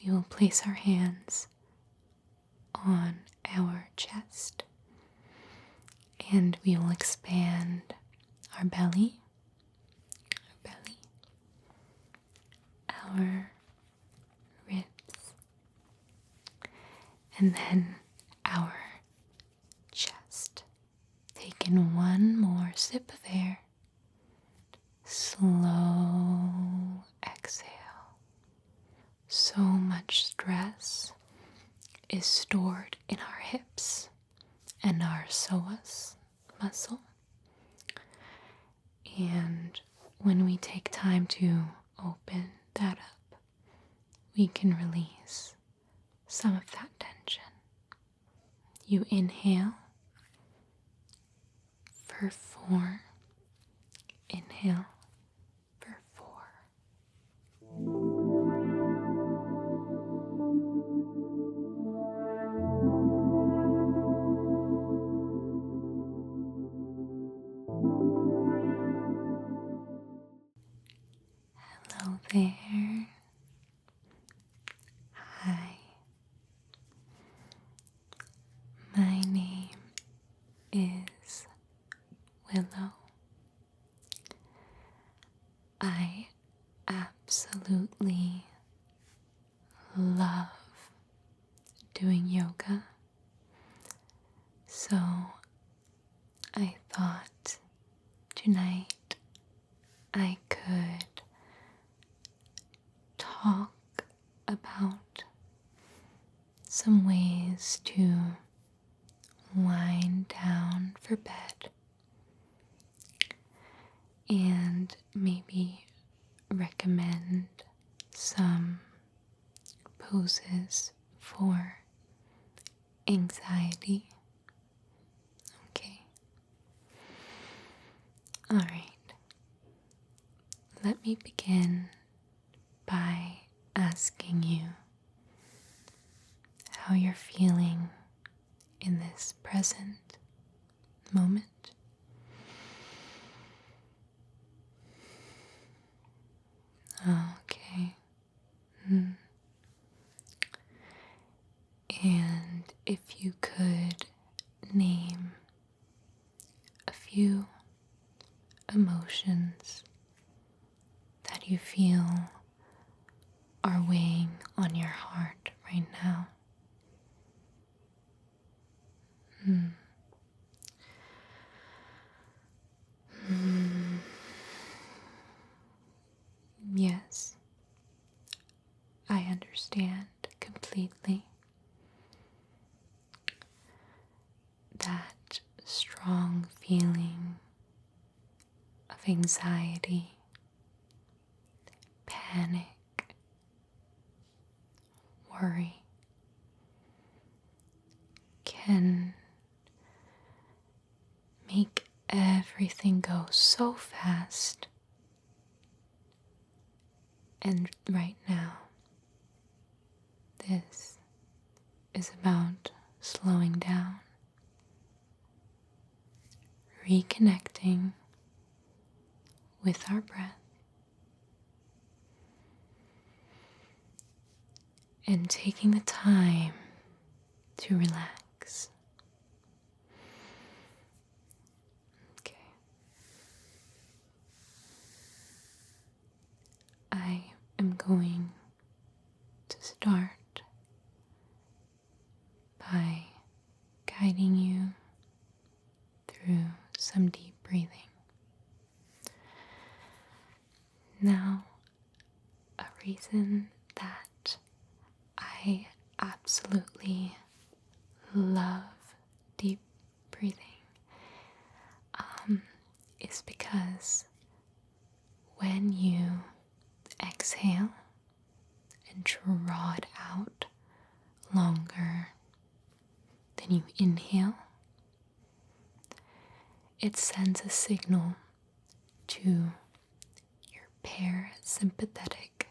we will place our hands on our chest and we will expand our belly, our ribs, and then our chest. Take in one more sip of air. Slow exhale. So much stress is stored in our hips and our psoas muscle. And when we take time to open that up, we can release some of that tension. You inhale for 4. Inhale for 4. Hello there. Hi. My name is Willow. I absolutely love doing yoga, so I thought tonight I could talk about some ways to wind down for bed and maybe recommend some poses for anxiety. Okay. All right. Let me begin by asking you how you're feeling in this present moment. Okay. And if you could name a few emotions that you feel are weighing on your heart right now. Yes, I understand completely. That strong feeling of anxiety, panic, worry can make everything go so fast. And right now, this is about slowing down, reconnecting with our breath, and taking the time to relax. Okay. I am going to start by guiding you through some deep breathing. Now, a reason that I absolutely love deep breathing is because when you exhale and draw it out longer than you inhale, it sends a signal to your parasympathetic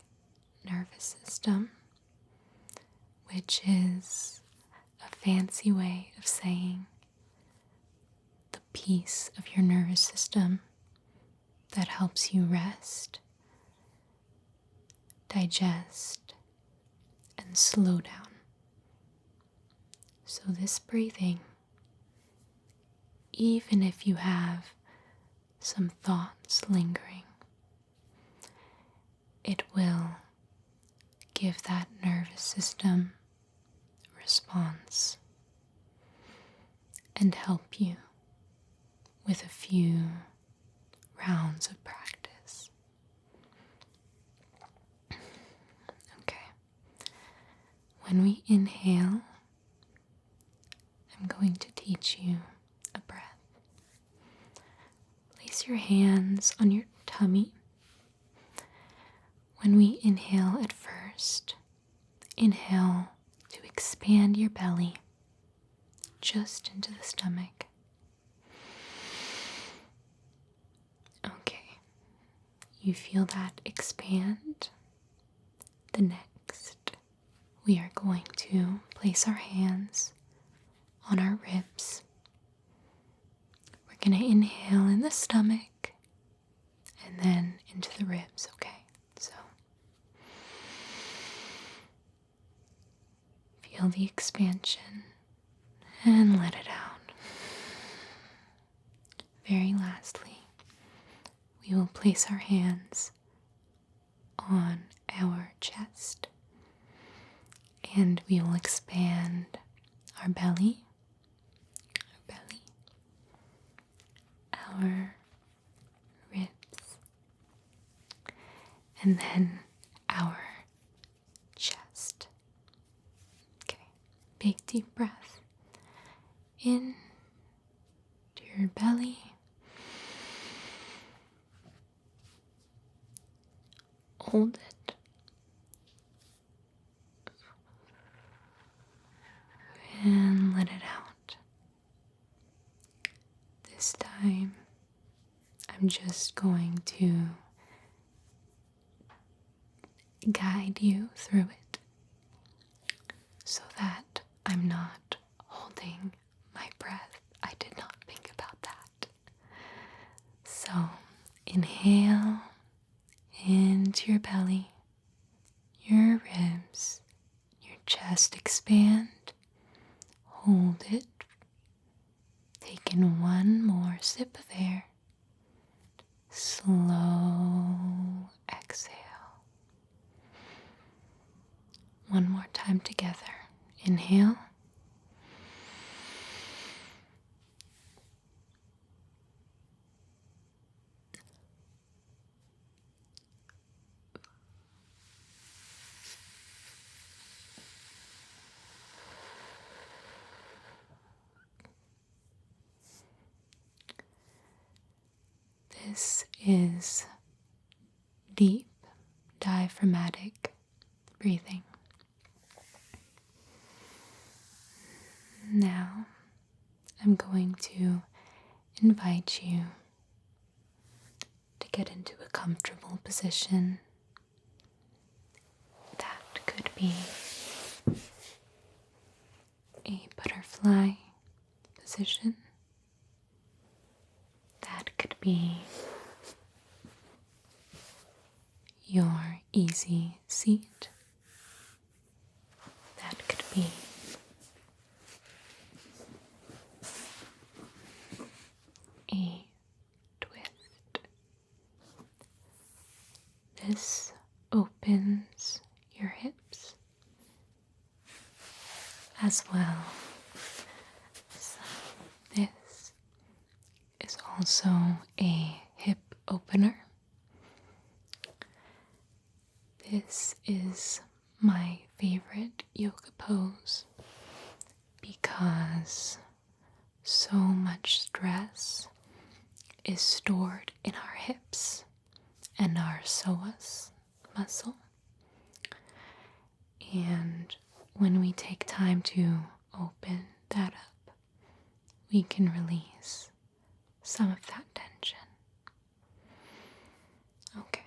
nervous system, which is a fancy way of saying the piece of your nervous system that helps you rest, digest, and and slow down. So this breathing, even if you have some thoughts lingering, it will give that nervous system response and help you with a few rounds of practice. Okay. When we inhale, I'm going to teach you a breath. Place your hands on your tummy. When we inhale at first, inhale to expand your belly just into the stomach. Okay, you feel that expand. The next, we are going to place our hands on our ribs. We're going to inhale in the stomach and then into the ribs, okay? So, feel the expansion and let it out. Very lastly, we will place our hands on our chest and we will expand our belly, our ribs, and then our chest. Okay, big deep breath in to your belly. Hold it. And let it out. This time, I'm just going to guide you through it so that I'm not holding my breath. I did not think about that. So, inhale into your belly, your ribs, your chest expand. Hold it. Take in one more sip of air. Slow exhale. One more time together. Inhale. This is deep diaphragmatic breathing. Now, I'm going to invite you to get into a comfortable position. That could be a butterfly position. That could be your easy seat. That could be a twist. This opens your hips as well. So this is also a hip opener. This is my favorite yoga pose because so much stress is stored in our hips and our psoas muscle. And when we take time to open that up, we can release some of that tension. Okay.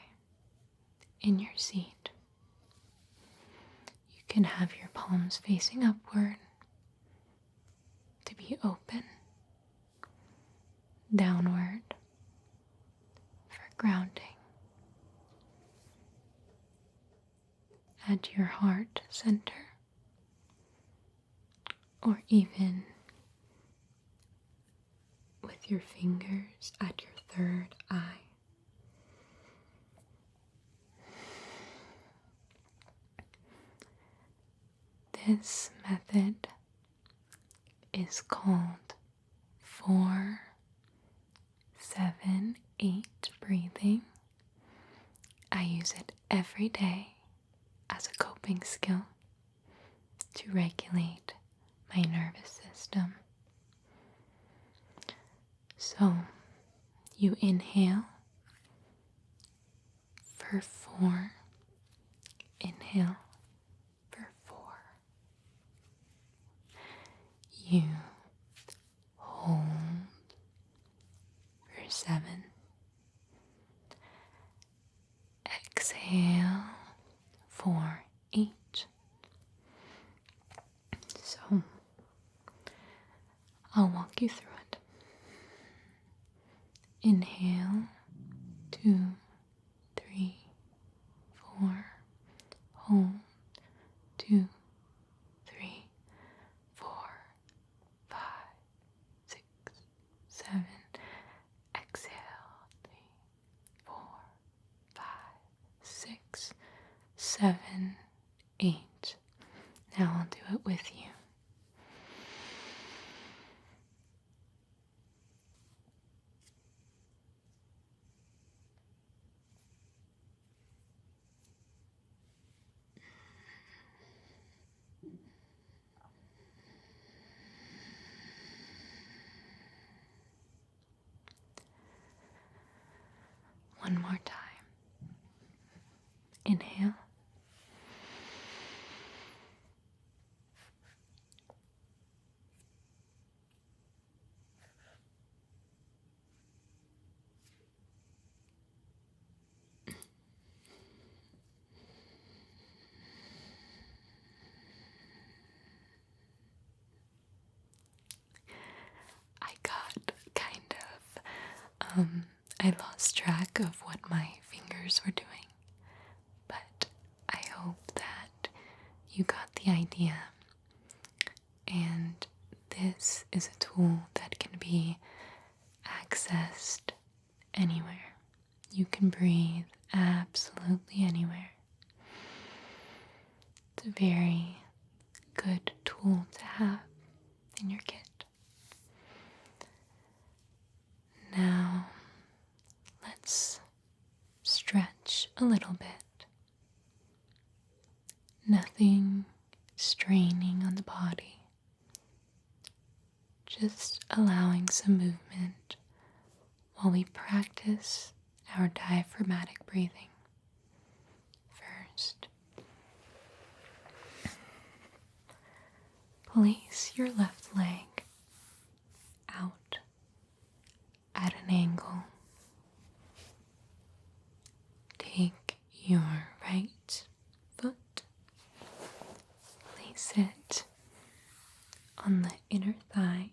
In your seat, you can have your palms facing upward to be open, downward for grounding, at your heart center, or even with your fingers at your third eye. This method is called 4-7-8 breathing. I use it every day as a coping skill to regulate my nervous system. So you inhale for 4, inhale for 4. You hold for 7. Exhale for 8. So I'll walk you through it. Inhale, 2, 3, 4. Hold, 2, 3, 4, 5, 6, 7. Exhale, 3, 4, 5, 6, 7, 8. Now I'll do it with you. One more time. Inhale. I got I lost track of what my fingers were doing, but I hope that you got the idea. And this is a tool that can be accessed anywhere. You can breathe absolutely anywhere. It's a very good tool to have in your kit. Now, let's stretch a little bit. Nothing straining on the body. Just allowing some movement while we practice our diaphragmatic breathing. First, place your left leg out at an angle. Take your right foot, place it on the inner thigh.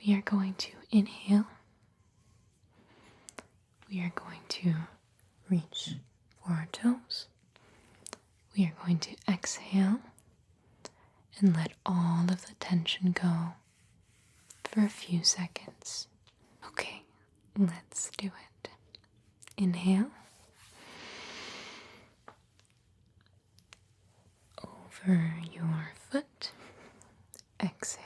We are going to inhale. We are going to reach for our toes. We are going to exhale and let all of the tension go for a few seconds. Okay, let's do it. Inhale. Over your foot. Exhale.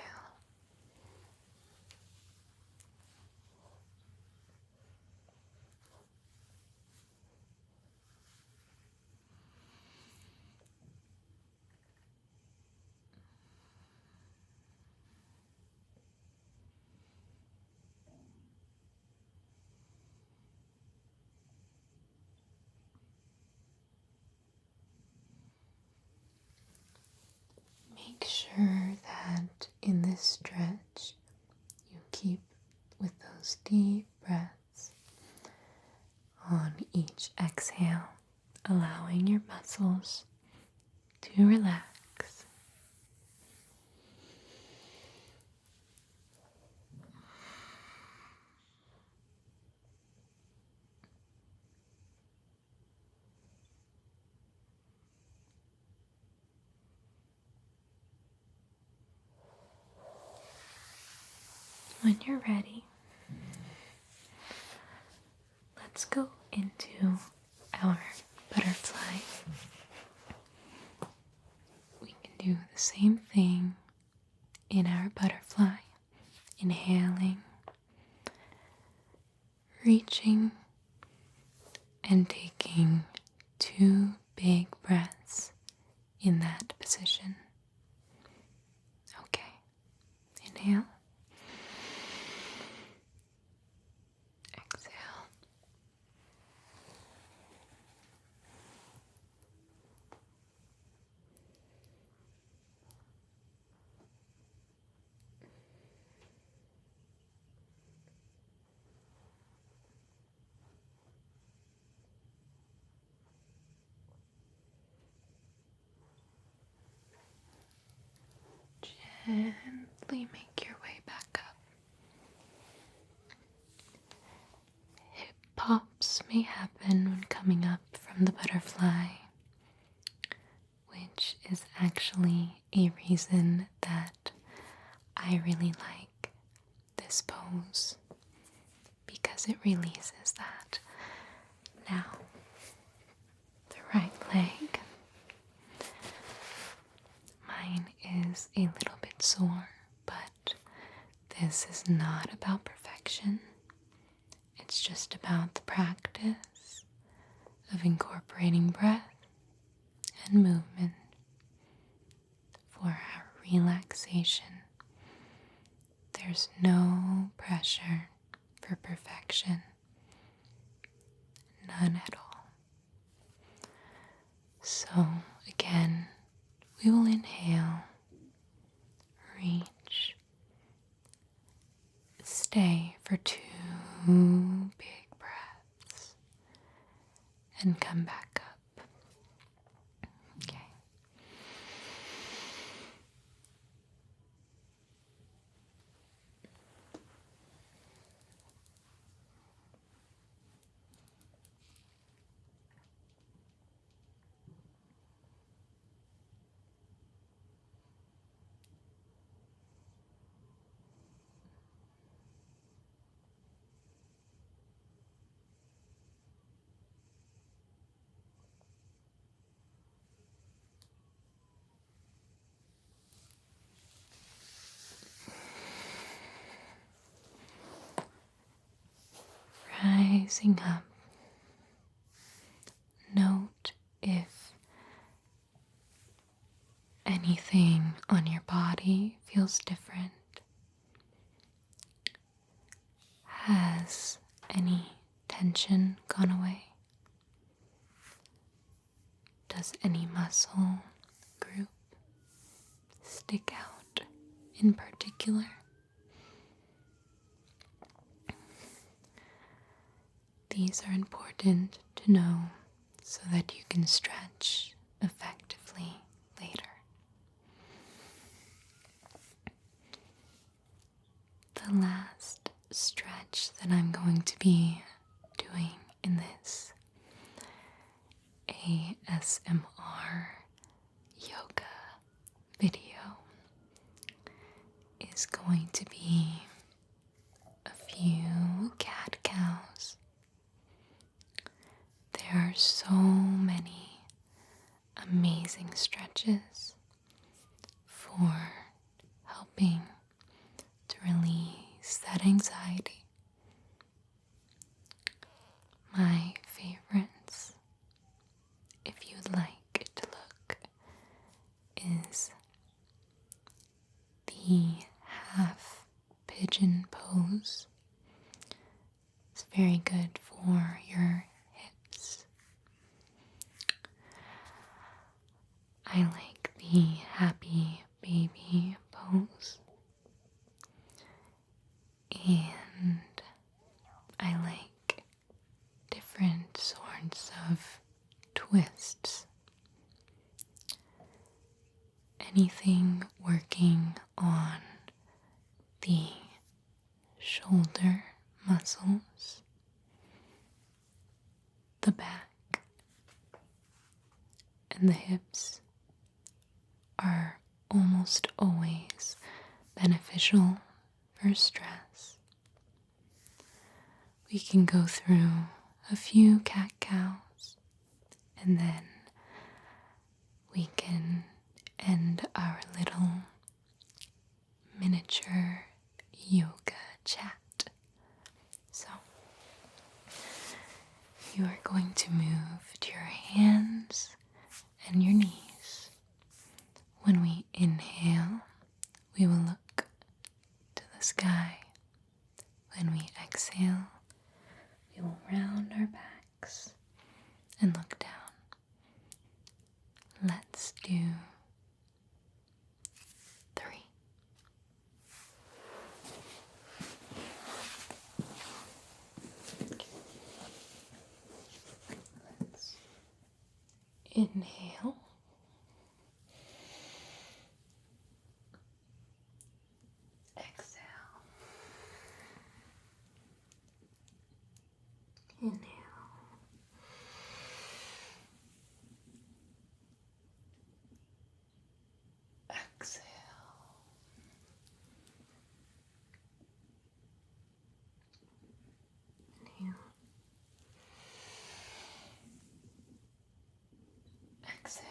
Make sure that in this stretch you keep with those deep breaths on each exhale, allowing your muscles to relax. When you're ready, let's go into our butterfly. We can do the same thing in our butterfly. Inhaling, reaching, and taking 2 big breaths in that position. Okay, inhale, exhale. Gently make your way back up. Hip pops may happen when coming up from the butterfly, which is actually a reason that I really like this pose, because it releases that. Now, the right leg. Mine is a little bit sore, but this is not about perfection. It's just about the practice of incorporating breath and movement for our relaxation. There's no pressure for perfection, none at all. So again, we will inhale, reach, stay for 2 big breaths, and come back up. Okay. Rising up, note if anything on your body feels different. Has any tension gone away? Does any muscle group stick out in particular? These are important to know so that you can stretch effectively later. The last stretch that I'm going to be doing in this ASMR yoga video is going to be a few cat cows. There are so many amazing stretches for helping to release that anxiety. My favorites, if you'd like to look, is the half pigeon pose. It's very good for your hips. I like the happy baby pose. And I like different sorts of twists. Anything working on the shoulder muscles, the back, and the hips are almost always beneficial for stress. we can go through a few cat-cows, and then we can end our little miniature yoga chat. So, you are going to move to your hands and your knees. When we inhale, we will look to the sky. When we exhale, we will round our backs and look down. Let's do 3. Let's inhale. Exhale. Inhale. Exhale. Inhale. Exhale.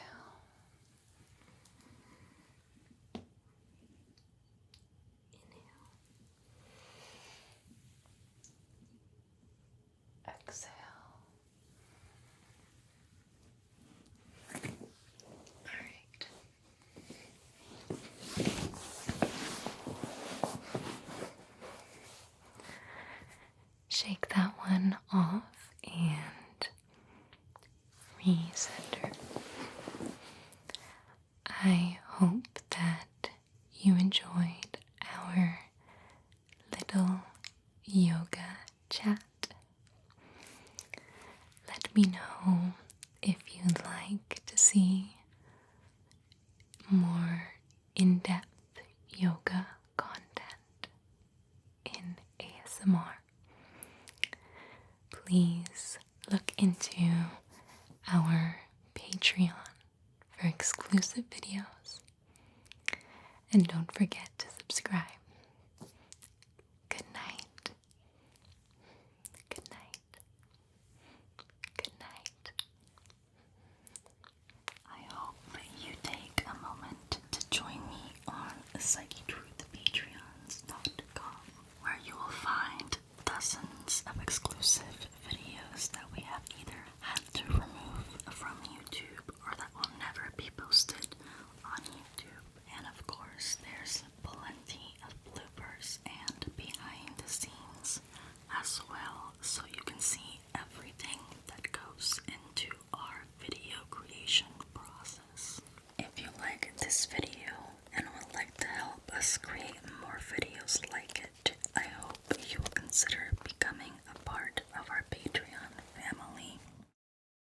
Inhale. Exhale. All right. Shake that one off and recenter. I hope that you enjoyed our little yoga chat. Let me know if you'd like to see more in-depth yoga content in ASMR. Please look into our Patreon for exclusive videos. And don't forget to subscribe. Good night. Good night. Good night. I hope you take a moment to join me on Psychetruth.patreons.com, where you will find dozens of exclusive videos that we have either had to remove from YouTube or that will never be posted on YouTube. And of course, there's plenty of bloopers and behind the scenes as well, so you can see everything that goes into our video creation process. If you like this video and would like to help us create